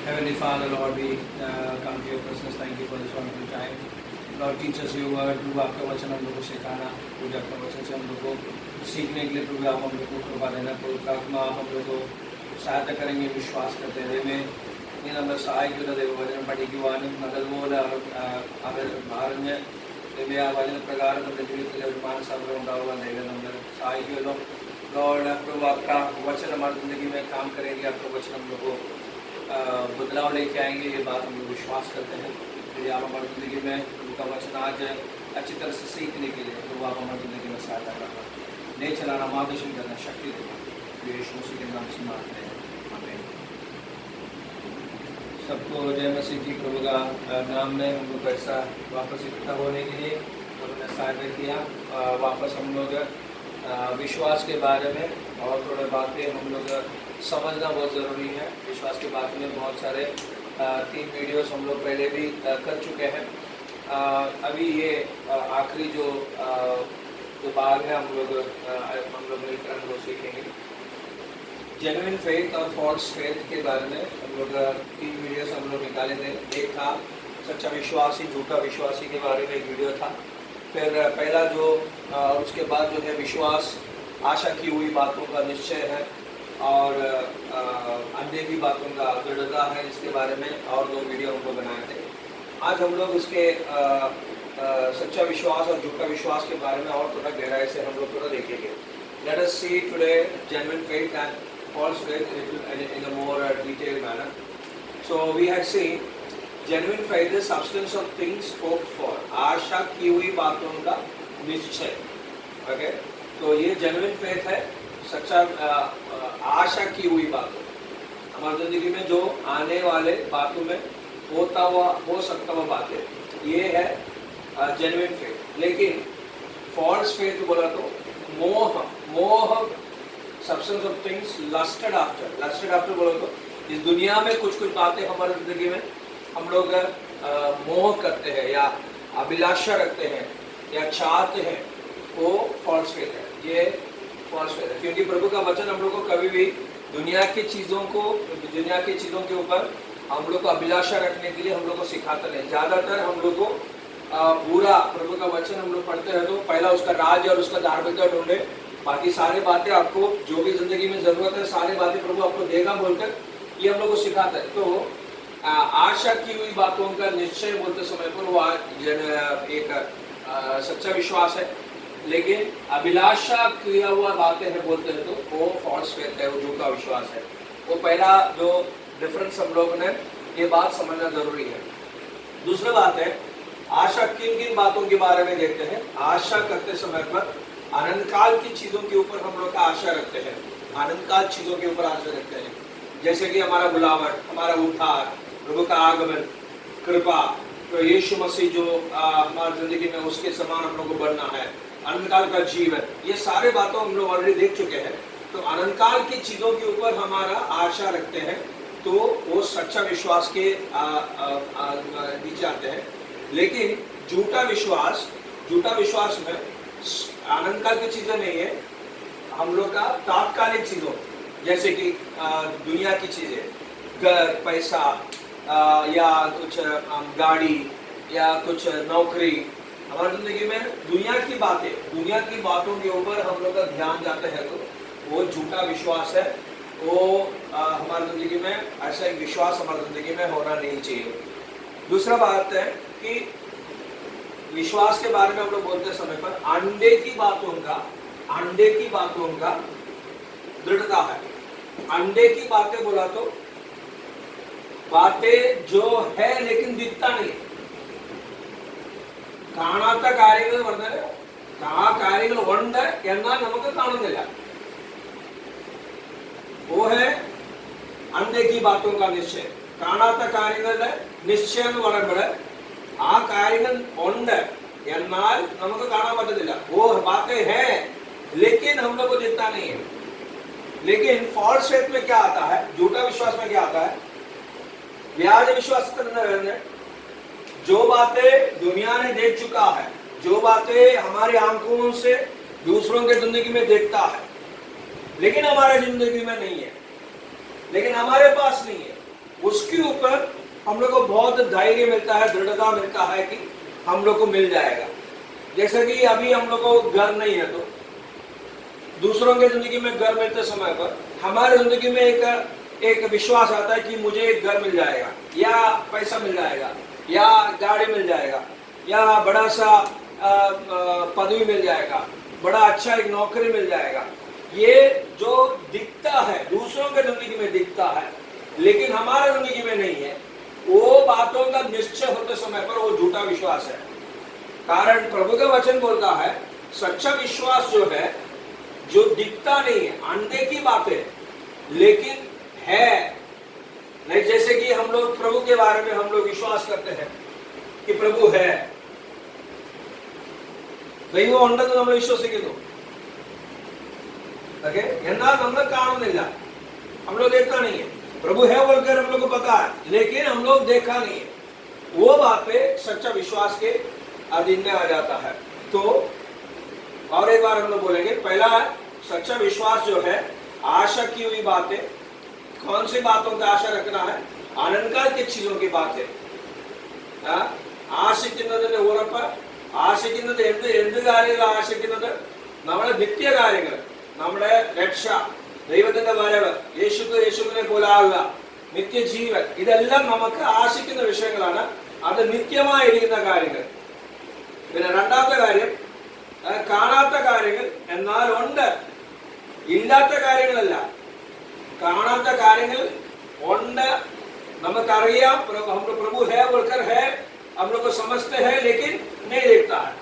Heavenly Father, Lord, we come to your presence. Thank you for this wonderful time. Lord, teach us your word. प्रभु आपका वचन हम लोग को सिखाना, प्रभु आपका वचन से हम लोग को सीखने के लिए प्रभु आप हम लोग को कृपा देना। पवित्र आत्मा आप हम लोग को सहायता करेंगे विश्वास करते हुए में इन നമ്മൾ സഹായിക്കുന്ന ദൈവവചനം പഠിക്കുവാനും അതുപോലെ അറിഞ്ഞ് ആ വചനപ്രകാരം നമ്മുടെ ജീവിതത്തിൽ ഒരു മാനസാന്തരം ഉണ്ടാകുവാൻ ദൈവം നമ്മൾ സഹായിക്കുമല്ലോ। लॉर्ड प्रभु आपका वचन हमारी ज़िंदगी में काम करेंगे, आपका वचन हम लोग को बदलाव लेके आएंगे, ये बात हम लोग विश्वास करते हैं। यदि आप हमारी ज़िंदगी में प्रभु का वचन आज अच्छी तरह से सीखने के लिए प्रभु आप हमारी ज़िंदगी में सहायता करना, नहीं चलाना, मार्गदर्शन करना, शक्ति देना, यीशु मसीह के नाम से मांगते हैं, आमीन। सबको जय मसीह की। प्रभु का नाम में हम लोग ऐसा वापस इकट्ठा होने के लिए उन्होंने सहायता किया। वापस हम लोग विश्वास के बारे में और थोड़े बातें हम लोग समझना बहुत ज़रूरी है। विश्वास के बारे में बहुत सारे 3 वीडियोस हम लोग पहले भी कर चुके हैं। अभी ये आखिरी जो भाग है हम लोग मिलकर हम लोग सीखेंगे। जेन्युइन फेथ और फॉल्स फेथ के बारे में हम लोग 3 वीडियोस हम लोग निकाले थे। एक था सच्चा विश्वासी, झूठा विश्वासी के बारे में एक वीडियो था। फिर पहला जो उसके बाद जो है विश्वास आशा की हुई बातों का निश्चय है और अनदेखी बातों का दृढ़ता है, इसके बारे में और 2 वीडियो हम लोग बनाए थे। आज हम लोग इसके सच्चा विश्वास और झूठा विश्वास के बारे में और थोड़ा गहराई से हम लोग थोड़ा देखेंगे। Let us see today genuine faith and false faith in a more detailed manner. So we had seen genuine faith is substance of things hoped for, आशा की हुई बातों का निश्चय। ओके, तो ये genuine faith है, सच्चा आशा की हुई बातों, हमारी जिंदगी में जो आने वाले बातों में होता हुआ हो सकता हुआ बातें, ये है genuine faith। लेकिन false faith बोला तो मोह substance of things lusted after बोला तो इस दुनिया में कुछ बातें हमारी जिंदगी में हम लोग मोह करते हैं या अभिलाषा रखते हैं या चाहते हैं, वो फॉल्स फेथ है। ये फॉल्स फेथ है क्योंकि प्रभु का वचन हम लोग को कभी भी दुनिया की चीज़ों के ऊपर हम लोग को अभिलाषा रखने के लिए हम लोग को सिखाता नहीं। ज़्यादातर हम लोग को पूरा प्रभु का वचन हम लोग पढ़ते हैं तो पहला उसका राज्य और उसका धार्मिकता ढूंढे, बाकी सारी बातें आपको जो भी जिंदगी में ज़रूरत है सारी बातें प्रभु आपको देगा बोलकर ये हम लोग को सिखाता है। तो आशा की हुई बातों का निश्चय बोलते समय पर वो एक सच्चा विश्वास है, लेकिन अभिलाषा किया हुआ बातें हैं बोलते हैं तो वो फॉल्स फेथ है, वो झूठा विश्वास है। वो पहला जो डिफरेंस हम लोग ने ये बात समझना जरूरी है। दूसरी बात है आशा किन बातों के बारे में देखते हैं। आशा करते समय पर आनंद काल की चीजों के ऊपर हम लोग का आशा रखते हैं, आनंद काल चीजों के ऊपर आशा रखते हैं, जैसे कि हमारा बुलावट, हमारा उद्धार, प्रभु का आगमन, कृपा, तो यीशु मसीह जो हमारी जिंदगी में उसके समान हम लोग को बढ़ना है, अनंत काल का जीवन, ये सारे बातों हम लोग ऑलरेडी देख चुके हैं। तो अनंत काल की चीजों के ऊपर हमारा आशा रखते हैं तो वो सच्चा विश्वास के नीचे आते हैं। लेकिन झूठा विश्वास में आनंद काल की चीजें नहीं है, हम लोग का तात्कालिक चीजों जैसे कि दुनिया की चीजें, घर, पैसा या कुछ गाड़ी या कुछ नौकरी, हमारी जिंदगी में दुनिया की बातों के ऊपर हम लोग का ध्यान जाता है तो वो झूठा विश्वास है। वो हमारी जिंदगी में ऐसा एक विश्वास हमारी जिंदगी में होना नहीं चाहिए। दूसरा बात है कि विश्वास के बारे में हम लोग बोलते समय पर अंडे की बातों का दृढ़ता है। अंडे की बातें बोला तो बातें जो है लेकिन दिखता नहीं, കാണാത്ത കാര്യങ്ങൾ പറഞ്ഞാൽ ആ കാര്യങ്ങൾ ഉണ്ട് എന്നാൽ നമുക്ക് കാണുന്നില്ല, वो है अंडे की बातों का निश्चय। കാണാത്ത കാര്യങ്ങളുടെ നിശ്ചയം എന്ന് പറയുമ്പോൾ ആ കാര്യങ്ങൾ ഉണ്ട് എന്നാൽ നമുക്ക് കാണാൻ പറ്റുന്നില്ല, वो बातें हैं लेकिन हम लोग को दिखता नहीं है। लेकिन फॉल्स फेथ में क्या आता है, झूठा विश्वास में क्या आता है, व्याज विश्वास करने, जो बातें दुनिया ने देख चुका है, जो बातें हमारी आंखों से दूसरों के जिंदगी में देखता है लेकिन हमारे जिंदगी में नहीं है, लेकिन हमारे पास नहीं है, उसके ऊपर हम लोग को बहुत धैर्य मिलता है, दृढ़ता मिलता है कि हम लोग को मिल जाएगा। जैसे कि अभी हम लोग को घर नहीं है, तो दूसरों के जिंदगी में घर मिलते समय पर हमारे जिंदगी में एक विश्वास आता है कि मुझे एक घर मिल जाएगा, या पैसा मिल जाएगा, या गाड़ी मिल जाएगा, या बड़ा सा पदवी मिल जाएगा, बड़ा अच्छा एक नौकरी मिल जाएगा। ये जो दिखता है, दूसरों के जिंदगी में दिखता है, लेकिन हमारे जिंदगी में नहीं है, वो बातों का निश्चय होते समय पर वो झूठा विश्वास है। कारण प्रभु का वचन बोलता है सच्चा विश्वास जो है, जो दिखता नहीं है, अनदेखी बातें, लेकिन है नहीं। जैसे कि हम लोग प्रभु के बारे में हम लोग विश्वास करते हैं कि प्रभु है, ദൈവം ഉണ്ടെന്ന് നമ്മൾ വിശ്വസിക്കുന്നു। ओके, എന്നാൽ നമ്മൾ കാണുന്നില്ല, हम लोग देखता नहीं है। प्रभु है बोलकर हम लोग को पता है, लेकिन हम लोग देखा नहीं है। वो बातें सच्चा विश्वास के अधीन में आ जाता है। तो और एक बार हम लोग बोलेंगे, पहला सच्चा विश्वास जो है, आशा की हुई बातें। कौन सी बातों का आशा रखना है? अनंतकाल की चीजों की बातें। ആശിക്കുന്നതിന്റെ ഉറപ്പ്, ആശിക്കുന്നത് എന്ത് കാര്യങ്ങൾ ആശിക്കുന്നത്? നമ്മുടെ നിത്യകാര്യങ്ങൾ, നമ്മുടെ രക്ഷ, ദൈവത്തിന്റെ വരവ്, യേശുവിനെ പോലെ ആകുക, നിത്യജീവൻ, ഇതെല്ലാം നമുക്ക് ആശിക്കുന്ന വിഷയങ്ങളാണ്. അത് നിത്യമായിരിക്കുന്ന കാര്യങ്ങൾ. പിന്നെ രണ്ടാമത്തെ കാര്യം, കാണാത്ത കാര്യങ്ങൾ എന്നാൽ ഉണ്ട്, ഇല്ലാത്ത കാര്യങ്ങളല്ല. കാണാത്ത കാര്യങ്ങൾ ഉണ്ട്, നമുക്കറിയാം, हम लोग प्रभु है बोलकर है, हम लोग को समझते हैं, लेकिन नहीं देखता है।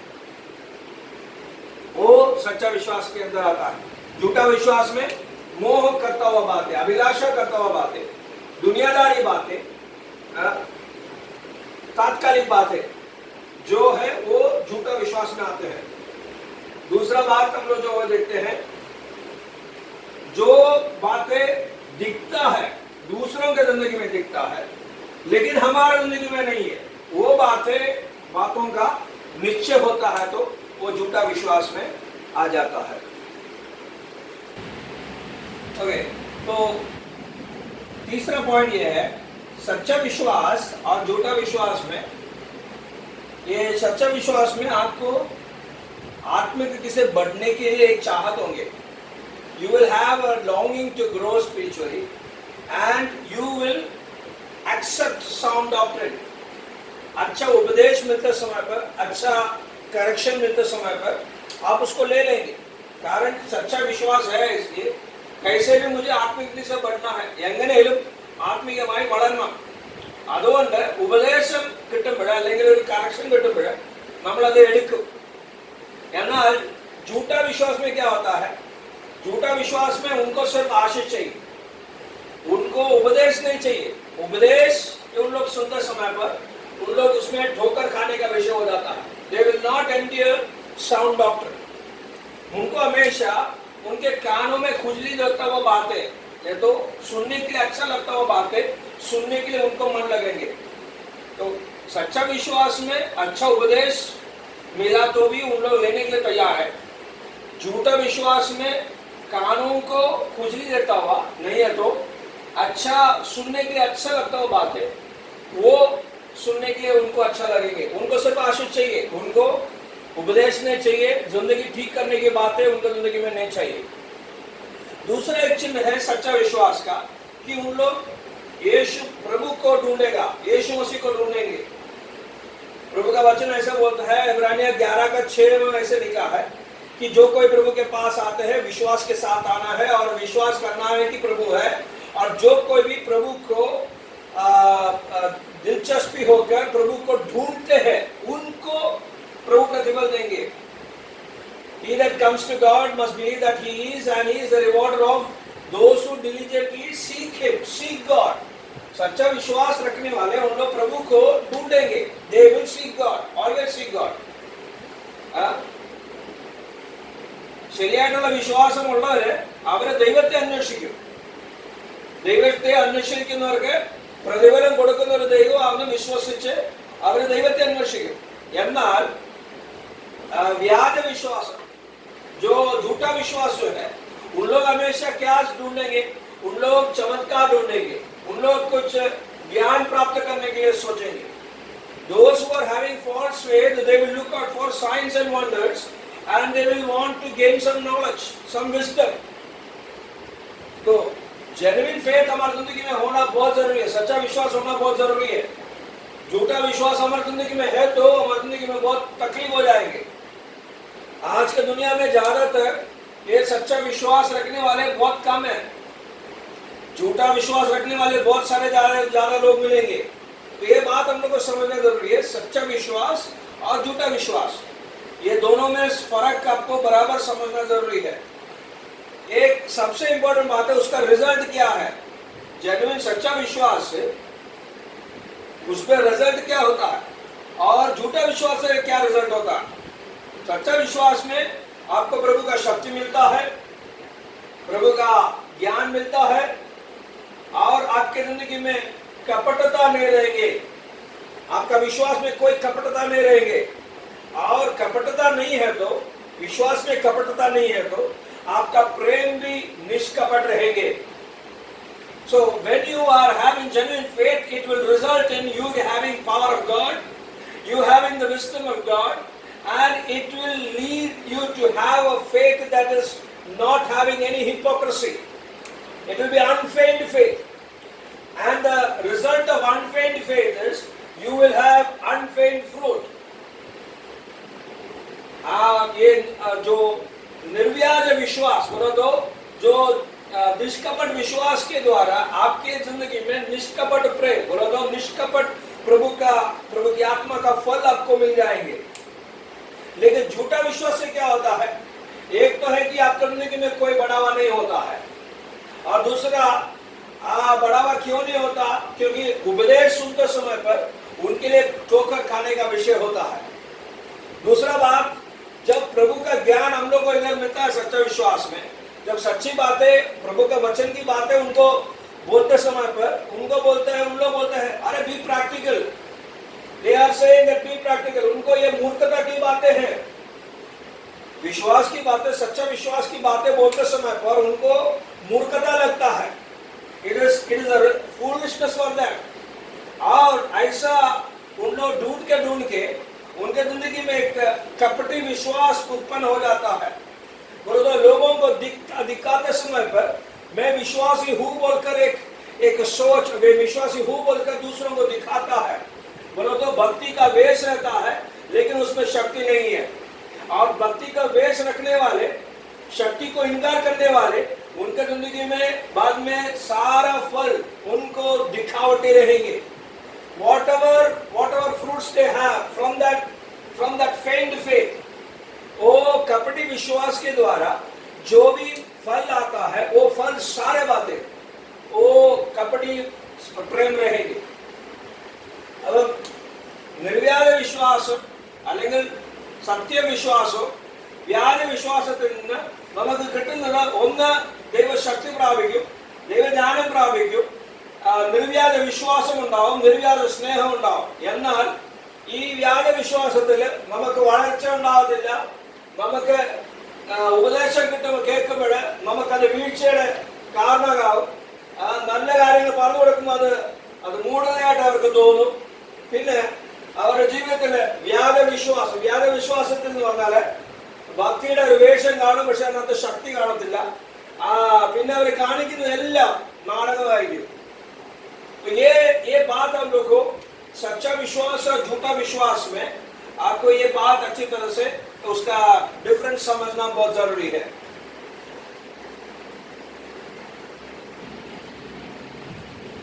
वो सच्चा विश्वास के अंदर आता है। झूठा विश्वास में मोह करता हुआ बातें, अभिलाषा करता हुआ बातें, दुनियादारी बातें, तात्कालिक बातें जो है वो झूठा विश्वास में आते हैं। दूसरा बात हम लोग जो देखते हैं, जो बातें दिखता है, दूसरों के जिंदगी में दिखता है, लेकिन हमारे जिंदगी में नहीं है, वो बातों का निश्चय होता है, तो वो झूठा विश्वास में आ जाता है। ओके, तो तीसरा पॉइंट ये है, सच्चा विश्वास और झूठा विश्वास में। ये सच्चा विश्वास में आपको आत्मिक से बढ़ने के लिए एक चाहत होंगे। You will have a longing to grow spiritually, and you will accept sound doctrine. अच्छा उपदेश मिलते समय पर, अच्छा करेक्शन मिलते समय पर आप उसको ले लेंगे। कारण सच्चा विश्वास है, इसलिए कैसे भी मुझे आत्मिक से बढ़ना है, എങ്ങനെയും ആത്മീയമായി വളരണം. അതുകൊണ്ട് ഉപദേശം കിട്ടുമ്പോൾ അല്ലെങ്കിൽ ഒരു കറക്ഷൻ കിട്ടുമ്പോൾ നമ്മളത് എടുക്കും. എന്നാൽ झूठा विश्वास में क्या होता है? झूठा विश्वास में उनको सिर्फ आशीष चाहिए, उनको उपदेश नहीं चाहिए। उपदेश उन लोग सुनते समय पर उन लोग उसमें ठोकर खाने का विषय हो जाता है। They will not endure sound doctrine. उनको हमेशा उनके कानों में खुजली लगता हुआ बातें, ये तो सुनने के लिए अच्छा लगता हुआ बातें सुनने के लिए उनको मन लगेंगे। तो सच्चा विश्वास में अच्छा उपदेश मिला तो भी उन लोग लेने के लिए तैयार है। झूठा विश्वास में कानों को खुजली देता हुआ नहीं है, तो अच्छा सुनने के लिए अच्छा लगता हुआ बात है, वो सुनने के लिए उनको अच्छा लगेंगे। उनको सिर्फ आशीष चाहिए, उनको उपदेश नहीं चाहिए, जिंदगी ठीक करने की बातें उनको जिंदगी में नहीं चाहिए। दूसरा एक चिन्ह है सच्चा विश्वास का कि उन लोग यीशु प्रभु को ढूंढेगा, यीशु मसीह को ढूंढेंगे। प्रभु का वचन ऐसा बोलता है, इब्रानिया 11:6 में ऐसे लिखा है कि जो कोई प्रभु के पास आते हैं विश्वास के साथ आना है और विश्वास करना है कि प्रभु है, और जो कोई भी प्रभु को दिलचस्पी होकर प्रभु को ढूंढते हैं उनको प्रभु प्रतिफल देंगे। He that comes to God must believe that he is, and he is the rewarder of those who diligently seek him, seek God. सच्चा विश्वास रखने वाले उन लोग प्रभु को ढूंढेंगे। They will seek God, always seek God. ശരിയായിട്ടുള്ള വിശ്വാസമുള്ളവര് അവരെ ദൈവത്തെ അന്വേഷിക്കും. ദൈവത്തെ അന്വേഷിക്കുന്നവർക്ക് പ്രതിഫലം കൊടുക്കുന്ന ഒരു ദൈവമാണെന്ന് വിശ്വസിച്ച് അവർ ദൈവത്തെ അന്വേഷിക്കും. എന്നാൽ വ്യാജ വിശ്വാസം, जो झूठा विश्वास जो है, उन लोग हमेशा क्या ढूंढेंगे? उन लोग चमत्कार ढूंढेंगे, उन लोग कुछ ज्ञान प्राप्त करने के लिए सोचेंगे. Those who are having false faith, they will look out for signs and wonders and they will want to gain some knowledge, some wisdom. तो जेन्युइन फेथ हमारी जिंदगी में होना बहुत जरूरी है. सच्चा विश्वास होना बहुत जरूरी है. झूठा विश्वास हमारी जिंदगी में है तो हमारी जिंदगी में बहुत तकलीफ हो जाएंगे. आज के दुनिया में ज्यादातर ये सच्चा विश्वास रखने वाले बहुत कम है. झूठा विश्वास रखने वाले बहुत सारे ज्यादा लोग मिलेंगे. तो ये बात हम लोग को समझना जरूरी है. सच्चा विश्वास और झूठा विश्वास, ये दोनों में फर्क आपको बराबर समझना जरूरी है. एक सबसे इंपॉर्टेंट बात है उसका रिजल्ट क्या है. जेन्युइन सच्चा विश्वास से उस पर रिजल्ट क्या होता है और झूठा विश्वास से क्या रिजल्ट होता है. सच्चा विश्वास में आपको प्रभु का शक्ति मिलता है, प्रभु का ज्ञान मिलता है और आपके जिंदगी में कपटता नहीं रहेगी. आपका विश्वास में कोई कपटता नहीं रहेगी. और कपटता नहीं है तो, विश्वास में कपटता नहीं है तो आपका प्रेम भी निष्कपट रहेंगे. So when you are having genuine faith, it will result in you having power of God, you having the wisdom of God, and it will lead you to have a faith that is not having any hypocrisy. It will be unfeigned faith. And the result of unfeigned faith is you will have unfeigned fruit. ये जो निर्व्याज विश्वास बोलो तो जो निष्कपट विश्वास के द्वारा आपके जिंदगी में निष्कपट प्रेम बोलो तो निष्कपट प्रभु की आत्मा का फल आपको मिल जाएंगे. लेकिन झूठा विश्वास से क्या होता है. एक तो है कि आपकी जिंदगी में कोई बढ़ावा नहीं होता है और दूसरा बढ़ावा क्यों नहीं होता, क्योंकि उपदेश सुनते समय पर उनके लिए ठोकर खाने का विषय होता है. दूसरा बात, जब प्रभु का ज्ञान हम लोग को इधर मिलता है सच्चा विश्वास में, जब सच्ची बातें प्रभु का वचन की बातें उनको बोलते समय पर उनको बोलते हैं, उन लोग बोलते हैं अरे be practical, they are saying that be practical. उनको ये मूर्खता की बातें हैं. विश्वास की बातें, सच्चा विश्वास की बातें बोलते समय पर उनको मूर्खता लगता है. It is a foolishness for them. और ऐसा उन लोग ढूंढ के उनके जिंदगी में एक कपटी विश्वास उत्पन्न हो जाता है. बोलो तो लोगों को दिखाते समय पर मैं विश्वासी हूँ बोलकर एक सोच, वे विश्वासी हूँ बोलकर दूसरों को दिखाता है. बोलो तो भक्ति का वेश रहता है लेकिन उसमें शक्ति नहीं है. और भक्ति का वेश रखने वाले, शक्ति को इनकार करने वाले, उनके जिंदगी में बाद में सारा फल उनको दिखावटी रहेंगे. whatever fruits they have from that feigned faith, वो कपटी विश्वास के द्वारा जो भी फल आता है वो फल सारे बातें वो कपटी प्रेम रहेंगे. अब निर्व्याज विश्वास അല്ലെങ്കിൽ സത്യ വിശ്വാസം വ്യാജ വിശ്വാസത്തിൽ നിന്ന് നമുക്ക് കിട്ടുന്നത് ഒന്ന് ദൈവശക്തി പ്രാപിക്കും, ദൈവജ്ഞാനം പ്രാപിക്കും, നിർവ്യാജ വിശ്വാസം ഉണ്ടാവും, നിർവ്യാജ സ്നേഹം ഉണ്ടാവും. എന്നാൽ ഈ വ്യാജ വിശ്വാസത്തിൽ നമുക്ക് വളർച്ച ഉണ്ടാകത്തില്ല. നമുക്ക് ഉപദേശം കേൾക്കുമ്പോൾ നമുക്കത് വീഴ്ചയുടെ കാരണമാകും. നല്ല കാര്യങ്ങൾ പറഞ്ഞു കൊടുക്കുമ്പോൾ അത് മൂഢതയായിട്ട് അവർക്ക് തോന്നും. പിന്നെ അവരുടെ ജീവിതത്തിൽ വ്യാജവിശ്വാസത്തിൽ എന്ന് പറഞ്ഞാൽ ഭക്തിയുടെ ഒരു വേഷം കാണും, പക്ഷെ അതിനകത്ത് ശക്തി കാണത്തില്ല. പിന്നെ അവർ കാണിക്കുന്നതെല്ലാം നാടകമായിരിക്കും. ये बात हम लोग को सच्चा विश्वास और झूठा विश्वास में आपको ये बात अच्छी तरह से उसका डिफरेंस समझना बहुत जरूरी है.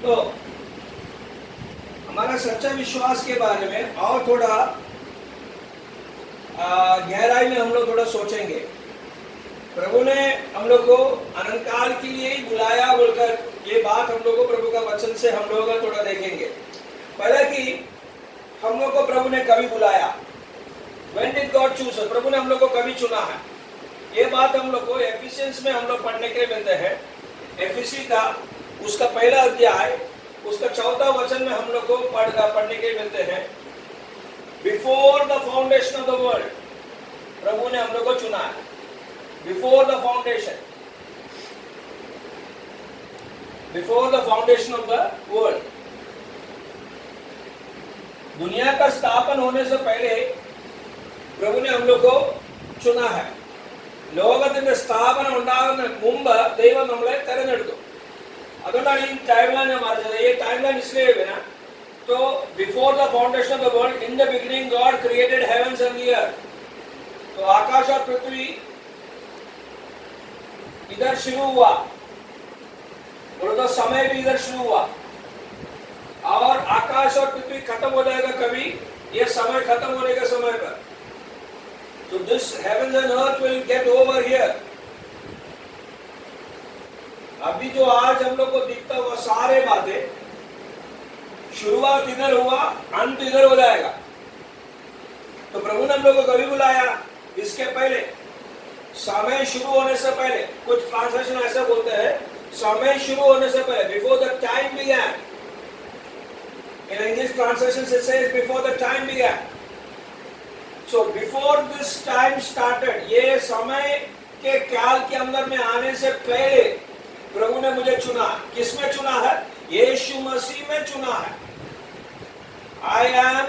तो हमारा सच्चा विश्वास के बारे में और थोड़ा गहराई में हम लोग थोड़ा सोचेंगे. प्रभु ने हम लोग को अनंत काल के लिए ही बुलाया बोलकर ये बात हम लोग को प्रभु का वचन से हम लोग थोड़ा देखेंगे. पहले कि हम लोग को प्रभु ने कभी बुलाया, When did God choose us? प्रभु ने हम लोग को कभी चुना है. ये बात हम लोग को एफिसियंस में हम लोग पढ़ने के लिए मिलते हैं. एफिसी का उसका पहला अध्याय उसका 4वां वचन में हम लोग को पढ़ने के लिए मिलते हैं. Before the foundation of the world प्रभु ने हम लोग को चुना है. Before the foundation. Before the foundation of the world. दुनिया का स्थापन होने से पहले प्रभु ने हम लोग को चुना है। ലോകത്തിന്റെ സ്ഥാപനം ഉണ്ടാകുന്ന മുമ്പ് ദൈവം നമ്മളെ തിരഞ്ഞെടുത്തു। അതുകൊണ്ടാണ് ഈ ടൈം ലൈൻ ഞാൻ പറഞ്ഞത്। ഈ ടൈം ലൈൻ इसलिए है ना, तो before the foundation of the world in the beginning God created heavens and the earth. तो आकाश और पृथ्वी इधर शुरू हुआ, और तो समय भी इधर शुरू हुआ, और आकाश और पृथ्वी खत्म हो जाएगा कभी, ये समय खत्म होने के समय पर। So this heavens and earth will get over here. अभी जो आज हम लोग को दिखता हुआ सारे बातें, शुरुआत इधर हुआ, अंत इधर हो जाएगा। तो प्रभु ने हम लोग को कभी बुलाया? इसके पहले, समय शुरू होने से पहले। कुछ ट्रांसलेशन ऐसा बोलते हैं समय शुरू होने से पहले, before the time began. In English translation it says before the time began. So before this time started, ये समय के काल के अंदर में आने से पहले प्रभु ने मुझे चुना। किस में चुना है? यीशु मसीह में चुना है। I am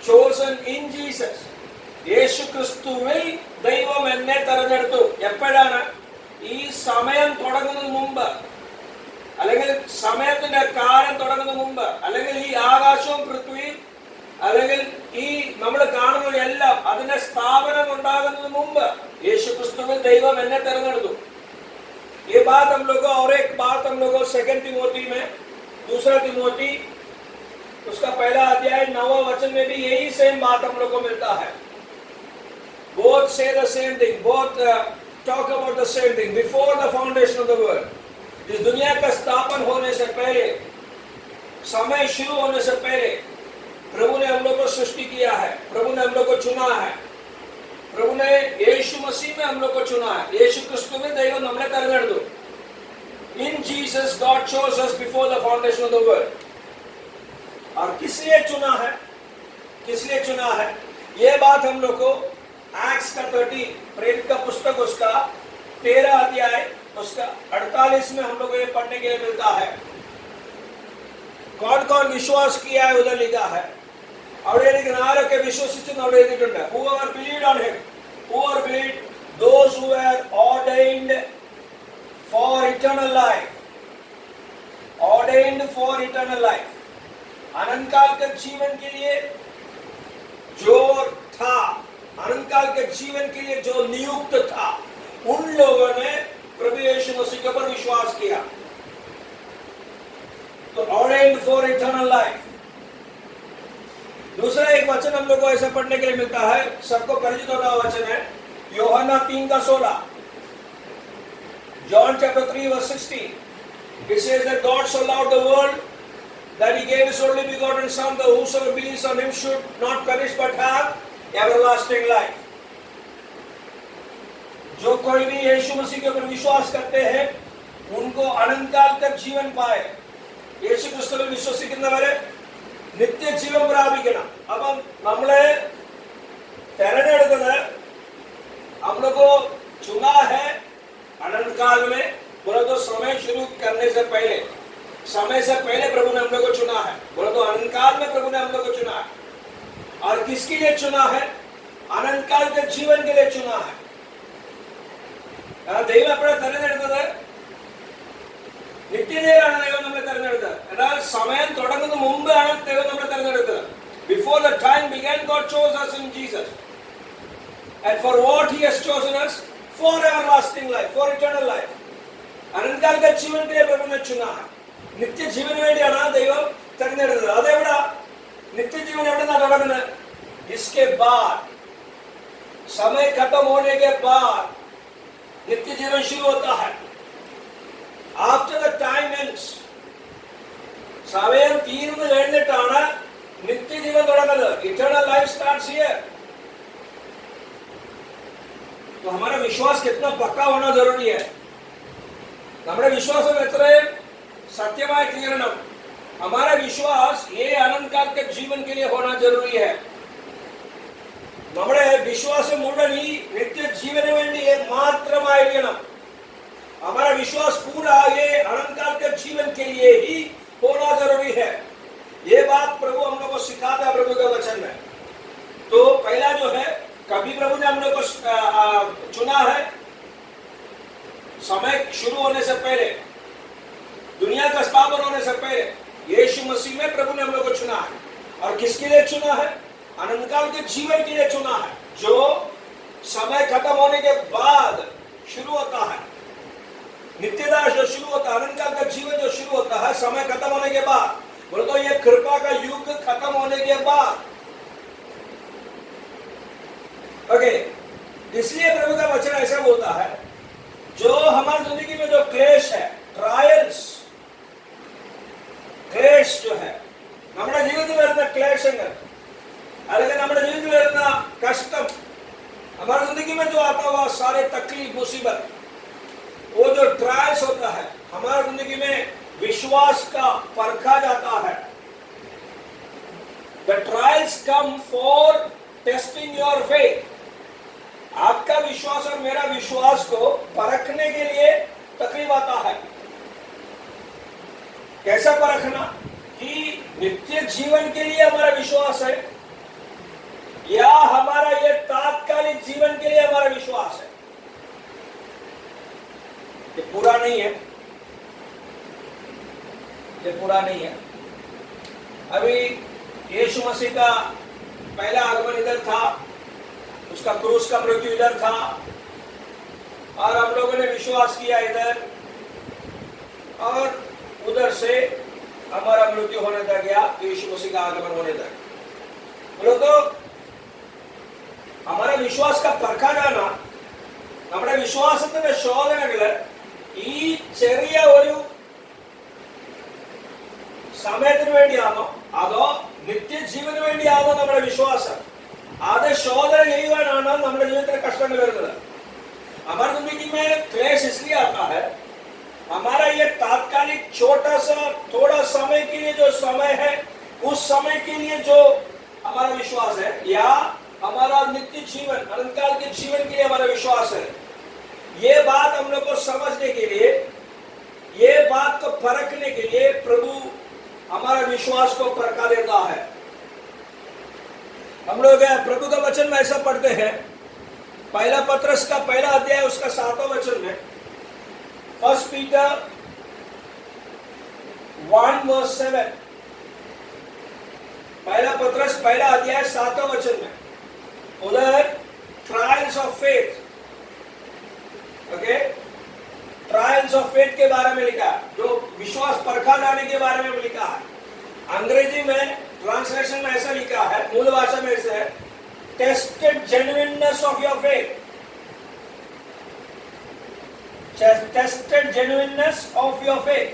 chosen in Jesus. യേശു ക്രിസ്തുവിൽ ദൈവം എന്നെ തെരഞ്ഞെടുത്തു. എപ്പോഴാണ്? ഈ സമയം തുടങ്ങുന്നതിന് മുമ്പ്, അല്ലെങ്കിൽ സമയത്തിന്റെ കാലം തുടങ്ങുന്നതിന് മുമ്പ്, അല്ലെങ്കിൽ ഈ ആകാശവും പൃഥ്വിയും, അല്ലെങ്കിൽ ഈ നമ്മൾ കാണുന്നതെല്ലാം അതിന്റെ സ്ഥാപനം ഉണ്ടാകുന്നതിന് മുമ്പ് യേശു ക്രിസ്തുവിൽ ദൈവം എന്നെ തെരഞ്ഞെടുത്തു। ये बात हम लोग को, और एक बात हम लोग को 2 तिमोथी में, 2 तिमोथी उसका पहला अध्याय 9वां वचन में भी यही सेम बात हम लोग को मिलता है। Both say the same thing, both talk about the same thing. Before the foundation of the world, इस दुनिया का स्थापन होने से पहले, समय शुरू होने से पहले प्रभु ने हम लोग को सृष्टि किया है, प्रभु ने हम लोग को चुना है, प्रभु ने यीशु मसीह में हम लोग को चुना है। यीशु क्रिस्तु में दैवम हमने तेरनेडुतु। In Jesus God chose us before the foundation of the world। और किस लिए चुना है? किस लिए चुना है? ये बात हम लोग को एक्ट्स का 13, प्रेरित का पुस्तक उसका 13 अध्याय उसका 48 में हम लोग को ये पढ़ने के लिए मिलता है। कौन कौन विश्वास किया है उधर लिखा है। അവിടെ ഇരിക്കുന്ന ആരൊക്കെ വിശ്വസിച്ചെന്ന് അവിടെ എഴുതിയിട്ടുണ്ട്। Whoever believed on him, whoever believed, those who were ordained for eternal life, ordained for eternal life, अनंत काल के जीवन के लिए जो था, अनंत काल के जीवन के लिए जो नियुक्त था, उन लोगों ने प्रभु यीशु मसीह के ऊपर विश्वास किया। तो ordained for eternal life। दूसरा एक वचन हम लोग को ऐसा पढ़ने के लिए मिलता है, सबको परिचित होता वचन है, यूहन्ना 3:16। John chapter 3 verse 16। It says that God so loved the world that he gave his only begotten son, that whosoever believes on him should not perish but have everlasting life। जो कोई भी यीशु मसीह के ऊपर विश्वास करते हैं उनको अनंत काल तक जीवन पाए। യേശു ക്രിസ്തുവിൽ വിശ്വസിക്കുന്നവരെ നിത്യജീവൻ പ്രാപിക്കണം। അപ്പം നമ്മളെ തെരഞ്ഞെടുത്തത്, हम लोग को चुना है अनंत काल में, बोले तो समय शुरू करने से पहले, समय से पहले प्रभु ने हम लोग को चुना है। बोले तो अनंत काल में प्रभु ने हम लोग को चुना है। और किसके लिए चुना है? अनंत काल के जीवन के लिए चुना है। ദൈവം എപ്പോഴാണ് തെരഞ്ഞെടുത്തത്? നിത്യതയിലാണ് ദൈവം നമ്മളെ തെരഞ്ഞെടുത്തത്। എന്നാൽ സമയം തുടങ്ങുന്ന മുമ്പാണ് ദൈവം നമ്മളെ തെരഞ്ഞെടുത്തത്। Before the time began, God chose us in Jesus. And for what he has chosen us? For everlasting life, for eternal life। अनंत काल के जीवन के लिए प्रभु ने चुना है। नित्य जीवन വേണ്ടിയാണ് ദൈവം തെരഞ്ഞെടുത്തത്। അതെവിടാ? नित्य जीवन എവിടെന്നാ തുടങ്ങുന്നത്? इसके बाद, समय खत्म होने के बाद नित्य जीवन शुरू होता है। After the time ends, സമയം തീർന്നു കഴിഞ്ഞിട്ടാണ് നിത്യജീവൻ തുടങ്ങുന്നത്। Eternal life starts here। तो हमारा विश्वास कितना पक्का होना जरूरी है। हमारे विश्वास എത്ര സത്യമായി തീരണം। हमारा विश्वास ये अनंत काल के जीवन के लिए होना जरूरी है। നമ്മുടെ വിശ്വാസം മുഴുവൻ ഈ നിത്യ ജീവന് വേണ്ടി മാത്രമായിരിക്കണം। हमारा विश्वास पूरा ये अनंत काल के जीवन के लिए ही होना जरूरी है। ये बात प्रभु हम लोग को सिखाता है प्रभु के वचन में। तो पहला जो है, कभी प्रभु ने हम लोग को चुना है समय शुरू होने से पहले, दुनिया का स्थापना होने से पहले यीशु मसीह में प्रभु ने हम लोग को चुना है। और किसके लिए चुना है? अनंत काल के जीवन के लिए चुना है, जो समय खत्म होने के बाद शुरू होता है। नित्यता जो शुरू होता है, अनंत काल का जीवन जो शुरू होता है समय खत्म होने के बाद, बोलो तो ये कृपा का युग खत्म होने के बाद। ओके, इसलिए प्रभु का वचन ऐसा बोलता है, जो हमारी जिंदगी में जो क्लेश है, ट्रायल्स, क्लेश जो है നമ്മുടെ ജീവിതത്തിൽ വരുന്ന ക്ലേശങ്ങൾ അല്ലെങ്കിൽ നമ്മുടെ ജീവിതത്തിൽ വരുന്ന कष्टम, हमारी जिंदगी में जो आता हुआ सारे तकलीफ मुसीबत, वो जो ट्रायल्स होता है हमारी जिंदगी में विश्वास का परखा जाता है। The trials come for testing your faith। आपका विश्वास और मेरा विश्वास को परखने के लिए तकलीफ आता है। कैसा परखना? कि नित्य जीवन के लिए हमारा विश्वास है या हमारा ये तात्कालिक जीवन के लिए हमारा विश्वास है। ये पूरा नहीं है, ये पूरा नहीं है। अभी यीशु मसीह का पहला आगमन इधर था, उसका क्रूस का मृत्यु इधर था, और हम लोगों ने विश्वास किया इधर, और उधर से हमारा मृत्यु होने तक या यीशु मसीह का आगमन होने तक। बोलो तो हमारा विश्वास का परखा जाना, നമ്മുടെ വിശ്വാസത്തിന്റെ ശോധനകള് ഈ ചെറിയ ഒരു സമയത്തിന് വേണ്ടിയാണോ അതോ നിത്യജീവന് വേണ്ടിയാണോ നമ്മുടെ വിശ്വാസം? അത് ശോധന ചെയ്യുവാനാണ് നമ്മുടെ ജീവിതത്തിൽ കഷ്ടങ്ങൾ വരുന്നത്। हमारी जिंदगी में क्लेश इसलिए आता है, हमारा ये तात्कालिक छोटा सा थोड़ा समय के लिए जो समय है, उस समय के लिए जो हमारा विश्वास है, या हमारा नित्य जीवन अनंत काल के जीवन के लिए हमारा विश्वास है। ये बात हम लोग को समझने के लिए, ये बात को परखने के लिए प्रभु हमारा विश्वास को परखा देता है। हम लोग प्रभु का वचन में ऐसा पढ़ते हैं, पहला पत्रस का पहला अध्याय उसका 7वां वचन में, 1 Peter 1:7, पहला पत्रस पहला अध्याय 7वां वचन में, उधर trials of faith, okay, trials of faith के बारे में लिखा है, जो विश्वास परखा जाने के बारे में लिखा है। अंग्रेजी में ट्रांसलेशन में ऐसा लिखा है, मूल भाषा में ऐसा है, tested genuineness of your faith, tested genuineness of your faith.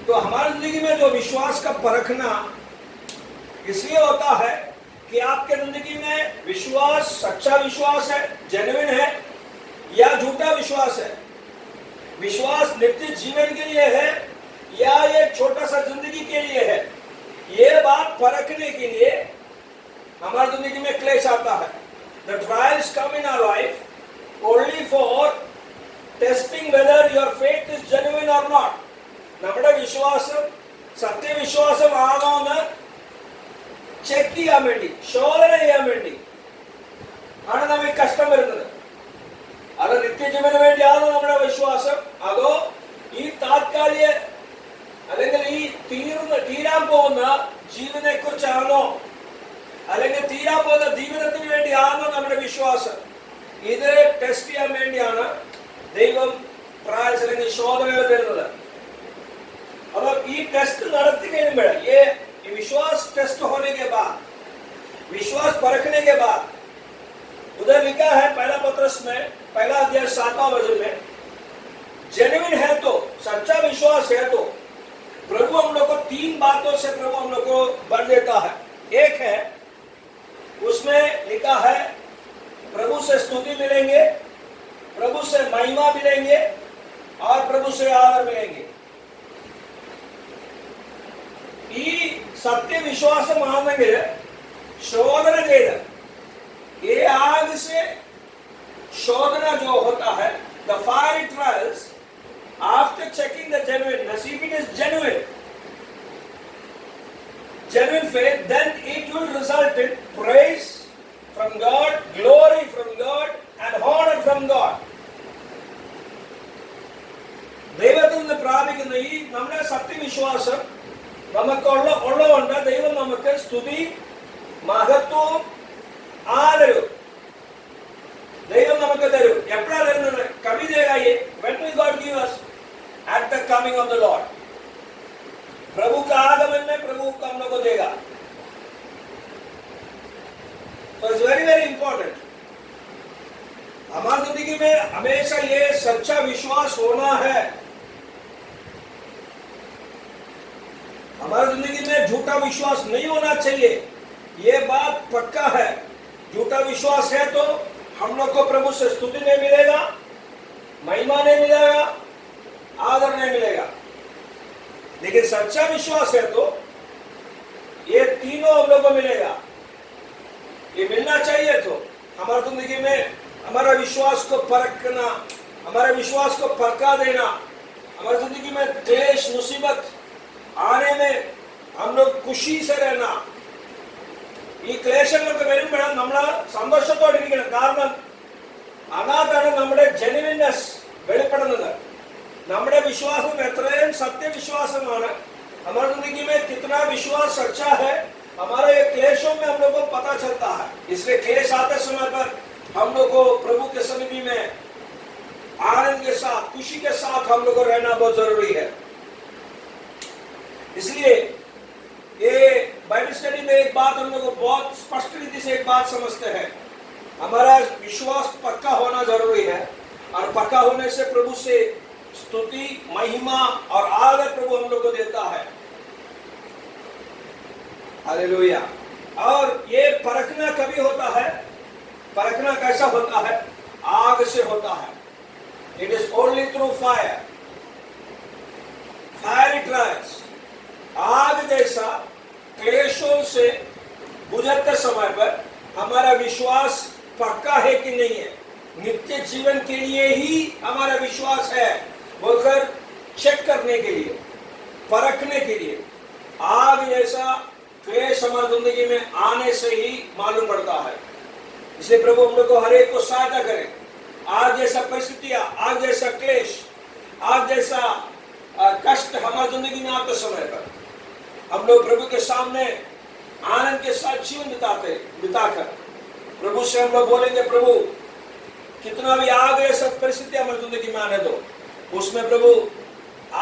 तो हमारी जिंदगी में जो विश्वास का परखना इसलिए होता है कि आपके जिंदगी में विश्वास सच्चा विश्वास है, जेन्युइन है, या झूठा विश्वास है। विश्वास नित्य जीवन के लिए है या ये छोटा सा जिंदगी के लिए है। ये बात परखने के लिए हमारी जिंदगी में क्लेश आता है। The trials come in our life only for testing whether your faith is genuine or not. നമ്മുടെ വിശ്വാസം സത്യവിശ്വാസമാണോ എന്ന് ചെക്ക് ചെയ്യാൻ വേണ്ടി, ശോധന ചെയ്യാൻ വേണ്ടി ആണ് നമുക്ക് കഷ്ടം വരുന്നത്. അത് നിത്യജീവന് വേണ്ടിയാണോ നമ്മുടെ വിശ്വാസം, അതോ ഈ താത്കാലിക അല്ലെങ്കിൽ ഈ തീരാൻ പോകുന്ന ജീവനെ കുറിച്ചാണോ, അല്ലെങ്കിൽ തീരാൻ പോകുന്ന ജീവിതത്തിന് വേണ്ടിയാണോ നമ്മുടെ വിശ്വാസം? ഇത് ടെസ്റ്റ് ചെയ്യാൻ വേണ്ടിയാണ് ദൈവം ട്രയൽസ് അല്ലെങ്കിൽ ശോധനകൾ തരുന്നത്. अब ये टेस्ट നടത്തി കഴിയുമ്പോൾ ये विश्वास टेस्ट होने के बाद, विश्वास परखने के बाद, उधर लिखा है पहला पत्रस में पहला अध्याय 7वां वचन में, जेन्युइन है तो, सच्चा विश्वास है तो प्रभु हम लोग को 3 बातों से प्रभु हम लोग को भर देता है। एक है, उसमें लिखा है प्रभु से स्तुति मिलेंगे, प्रभु से महिमा मिलेंगे और प्रभु से आदर मिलेंगे। ഈ സത്യവിശ്വാസമാണെങ്കിൽ ശോധന ചെയ്ത് ये आग से शोधना जो होता है, the fiery trials, after checking the genuineness, if it is genuine faith, then it will result in praise from God, glory from God, and honor from God. ദൈവത്തിൽ നിന്ന് പ്രാപിക്കുന്ന ഈ നമ്മുടെ സത്യവിശ്വാസം നമുക്കുള്ളതുകൊണ്ട് ദൈവം നമുക്ക് സ്തുതി, മഹത്വവും ആദരവും ദൈവം നമുക്ക് തരും. എപ്പോഴാണ് തരുന്നത്? കവിതയായി when will God give us? At the coming of the Lord. प्रभु का आगमन में प्रभु हम लोग को देगा. So it's very very important. हमारी जिंदगी में हमेशा ये सच्चा विश्वास होना है. हमारी जिंदगी में झूठा विश्वास नहीं होना चाहिए. ये बात पक्का है. झूठा विश्वास है तो हम लोग को प्रभु से स्तुति नहीं मिलेगा, महिमा नहीं मिलेगा, आदर नहीं मिलेगा. लेकिन सच्चा विश्वास है तो ये तीनों हम लोग को मिलेगा. ये मिलना चाहिए. तो हमारी जिंदगी में हमारा विश्वास को परखना, हमारे विश्वास को परखा देना, हमारी जिंदगी में क्लेश मुसीबत आने में हम लोग खुशी से रहना. ഈ ക്ലേശങ്ങളൊക്കെ വരുമ്പോഴാണ് നമ്മൾ സന്തോഷത്തോടെ ഇരിക്കണം. കാരണം അതാണ് നമ്മുടെ ജെനുവിനെസ് വെളിപ്പെടുന്നത്. നമ്മുടെ വിശ്വാസം എത്രയും സത്യവിശ്വാസമാണ്. हमारे जिंदगी में कितना विश्वास सच्चा है, हमारे क्लेशों में हम लोग को पता चलता है. इसलिए क्लेश आते समय पर हम लोग को प्रभु के सन्निधि में आनंद के साथ, खुशी के साथ हम लोग को रहना बहुत जरूरी है. इसलिए ये बाइबल स्टडी में एक बात हम लोग को बहुत स्पष्ट रीति से एक बात समझते हैं. हमारा विश्वास पक्का होना जरूरी है. और पक्का होने से प्रभु से स्तुति, महिमा और आदर प्रभु हम लोग को देता है. हालेलुया. और ये परखना कभी होता है? परखना कैसा होता है? आग से होता है. It is only through fire. Fiery trials. आग जैसा क्लेशों से गुजरते समय पर हमारा विश्वास पक्का है कि नहीं है, नित्य जीवन के लिए ही हमारा विश्वास है बोलकर चेक करने के लिए, परखने के लिए आग जैसा क्लेश हमारी जिंदगी में आने से ही मालूम पड़ता है. इसलिए प्रभु हम लोग को हर एक को सहायता करें. आग जैसा परिस्थितियां, आग जैसा क्लेश, आग जैसा कष्ट हमारी जिंदगी में आते समय पर हम लोग प्रभु के सामने आनंद के साथ जीवन बिताकर प्रभु से हम लोग बोलेंगे, प्रभु कितना भी आग ऐसा परिस्थिति हमारी जिंदगी में आने दो, उसमें प्रभु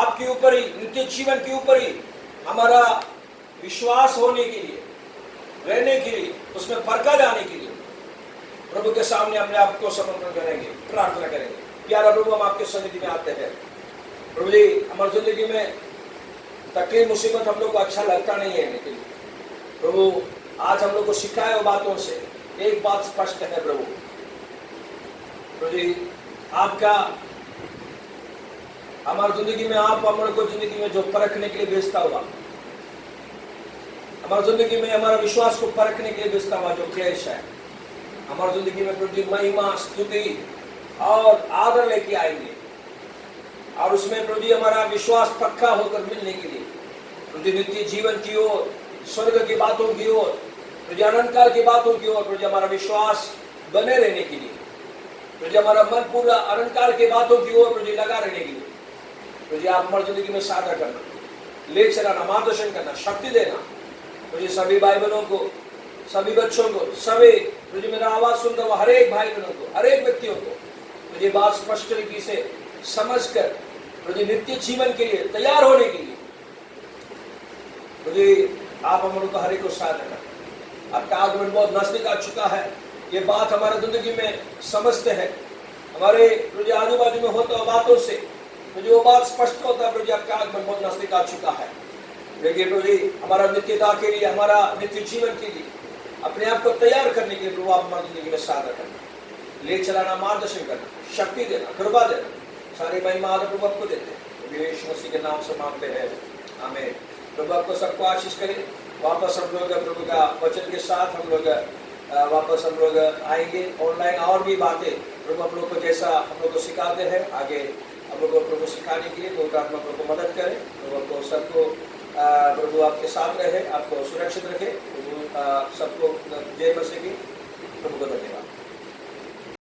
आपके ऊपर ही, नित्य जीवन के ऊपर ही हमारा विश्वास होने के लिए, रहने के लिए, उसमें परखा जाने के लिए प्रभु के सामने अपने आप को समर्पण करेंगे, प्रार्थना करेंगे. प्यारा प्रभु, हम आपके सन्निधि में आते हैं. प्रभु जी, हमारी जिंदगी में तकलीफ मुसीबत हम लोग को अच्छा लगता नहीं है. लेकिन प्रभु आज हम लोग को सिखाए बातों से एक बात स्पष्ट है. प्रभु जी, आपका हमारी जिंदगी में आप हम लोग को जिंदगी में जो परखने के लिए भेजता हुआ, हमारी जिंदगी में हमारा विश्वास को परखने के लिए भेजता हुआ जो क्लेश है हमारी जिंदगी में, प्रभु जी महिमा, स्तुति और आदर लेके आएंगे. और उसमें प्रभु जी हमारा विश्वास पक्का होकर मिलने के लिए, प्रभु जी नित्य जीवन की ओर, स्वर्ग की बातों की ओर, प्रभु जी अनंत काल की बातों की ओर प्रभु जी हमारा विश्वास बने रहने के लिए, प्रभु जी हमारा मन पूरा अनंत काल की बातों की ओर प्रभु जी लगा रहने के लिए, प्रभु जी आप हमारी जिंदगी में साझा करना, ले चलाना, मार्गदर्शन करना, शक्ति देना. प्रभु जी सभी भाई बहनों को, सभी बच्चों को, सभी प्रभु जी मेरा आवाज सुनता हुआ हर एक भाई बहनों को, हर एक व्यक्तियों को प्रभु जी बात स्पष्ट तरीके से समझकर प्रभु जी नित्य जीवन के लिए तैयार होने के लिए प्रभु जी आप हम लोग को हर एक को साथ देना. आपका आगमन बहुत नजदीक आ चुका है. ये बात हमारे जिंदगी में समझते हैं. हमारे प्रभु जी आजू बाजू में होता बातों से प्रभु जी वो बात स्पष्ट होता है. प्रभु जी आपका आगमन बहुत नजदीक आ चुका है. लेकिन प्रभु जी हमारा नित्यता के लिए, हमारा नित्य जीवन के लिए अपने आप को तैयार करने के लिए प्रभु आप हमारी जिंदगी में साझा करना, ले चलाना, मार्गदर्शन करना, शक्ति देना, कृपा देना. सारी महिमा आदर प्रभु आपको देते हैं. यीशु मसीह के नाम से मांगते हैं, आमीन. प्रभु आपको सबको आशीष करे. वापस हम लोग प्रभु का वचन के साथ हम लोग वापस हम लोग आएंगे। ऑनलाइन और भी बातें प्रभु हम लोग को जैसा हम लोग को सिखाते हैं, आगे हम लोग को प्रभु सिखाने के लिए पवित्र आत्मा प्रभु मदद करे। प्रभु आपको सबको प्रभु आपके साथ रहे, आपको सुरक्षित रखे। प्रभु सबको जय मसीह की। प्रभु को धन्यवाद।